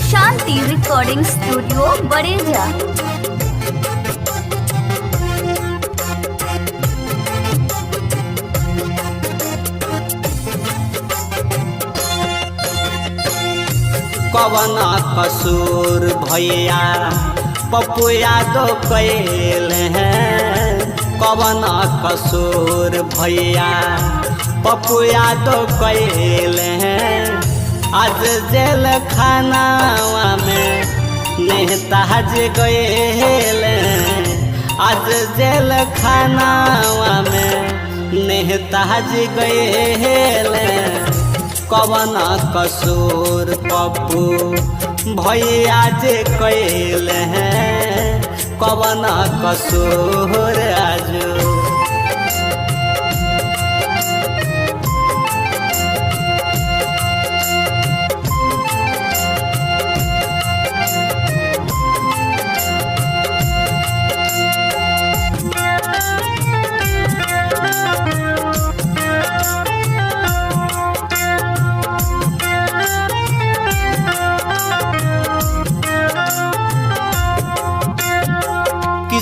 शांति recording studio बड़ेजा। कवन कसूर भैया पप्पू यादव कैल हैं, कवन कसूर भैया पप्पू यादव कैल हैं। आज जेल खानावा में नेताज गएल, आज जेल खानावा में नेताज गएल। कवन कसूर पप्पू भैया जे कैल हैं, कवन कसूर आजू।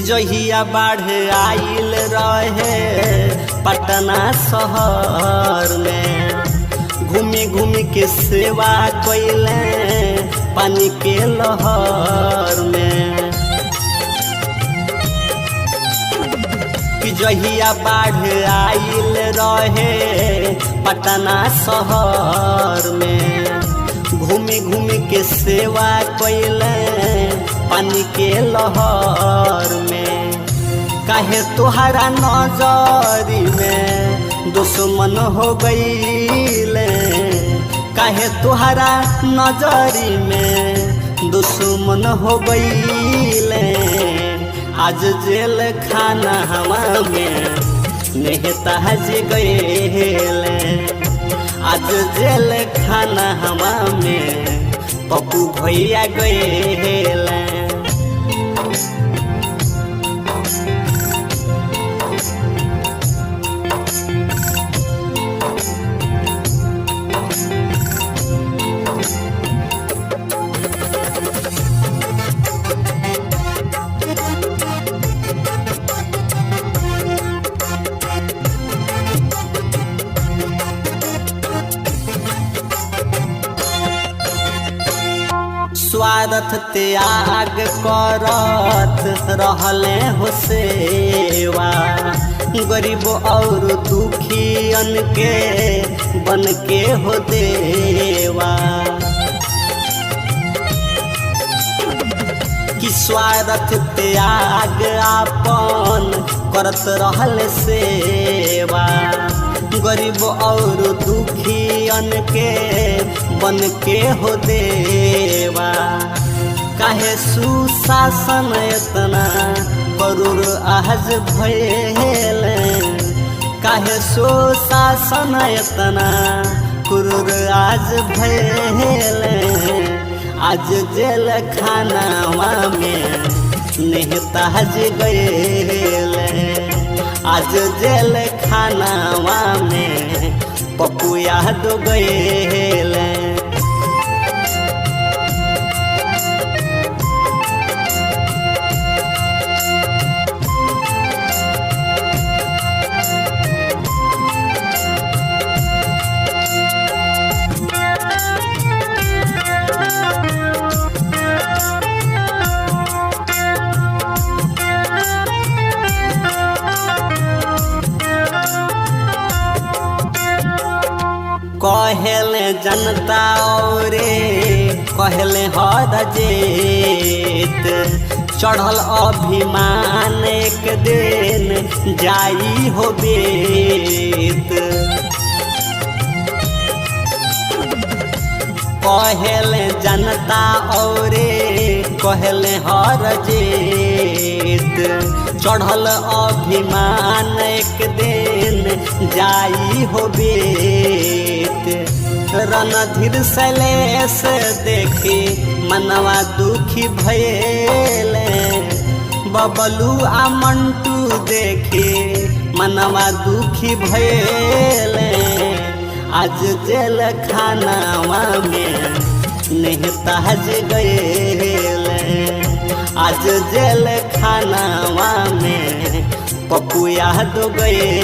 जहिया बाढ़ आइल रहे पटना शहर में, घूमी घूमी के सेवा कैले पानी के लहर में। कि जहिया बाढ़ आइल रहे पटना शहर में, घूमी घूमी के सेवा कैले पानी के लहर में। काहे तुहरा नजरी में दुश्मन हो गईले, काहे तुहरा नजरी में दुश्मन हो गईले। आज जेल खाना हवा में नेताज गएले, आज जेल खाना हवा में पप्पू भैया गएले। स्वार्थ त्याग करत रहले हो सेवा, गरीब और दुखियन के बन के हो देवा। कि स्वार्थ त्याग आपन करत रहले सेवा, गरीब और दुखियन के बन के हो देवा। काहे सुशासन इतना करूर आज भइल, काहे सुशासन इतना करूर आज भइल। आज जेल खानावा में नेताज गएल, आज जेल खानावा में पप्पू यादव गएल। कहले जनता और कहले हद जेत, चढ़ल अभिमान एक दिन जाई हो बेत। कहले जनता और कहले हर जेत, चढ़ल अभिमान एक दिन जाई हो बेत। रणधीर शैलेश देखी मनवा दुखी भयले बबलू आ मंटू देखे मनवा दुखी भयले आज जेल खानावा में नेहताज गएले आज जेल खानावा में पप्पू याद गए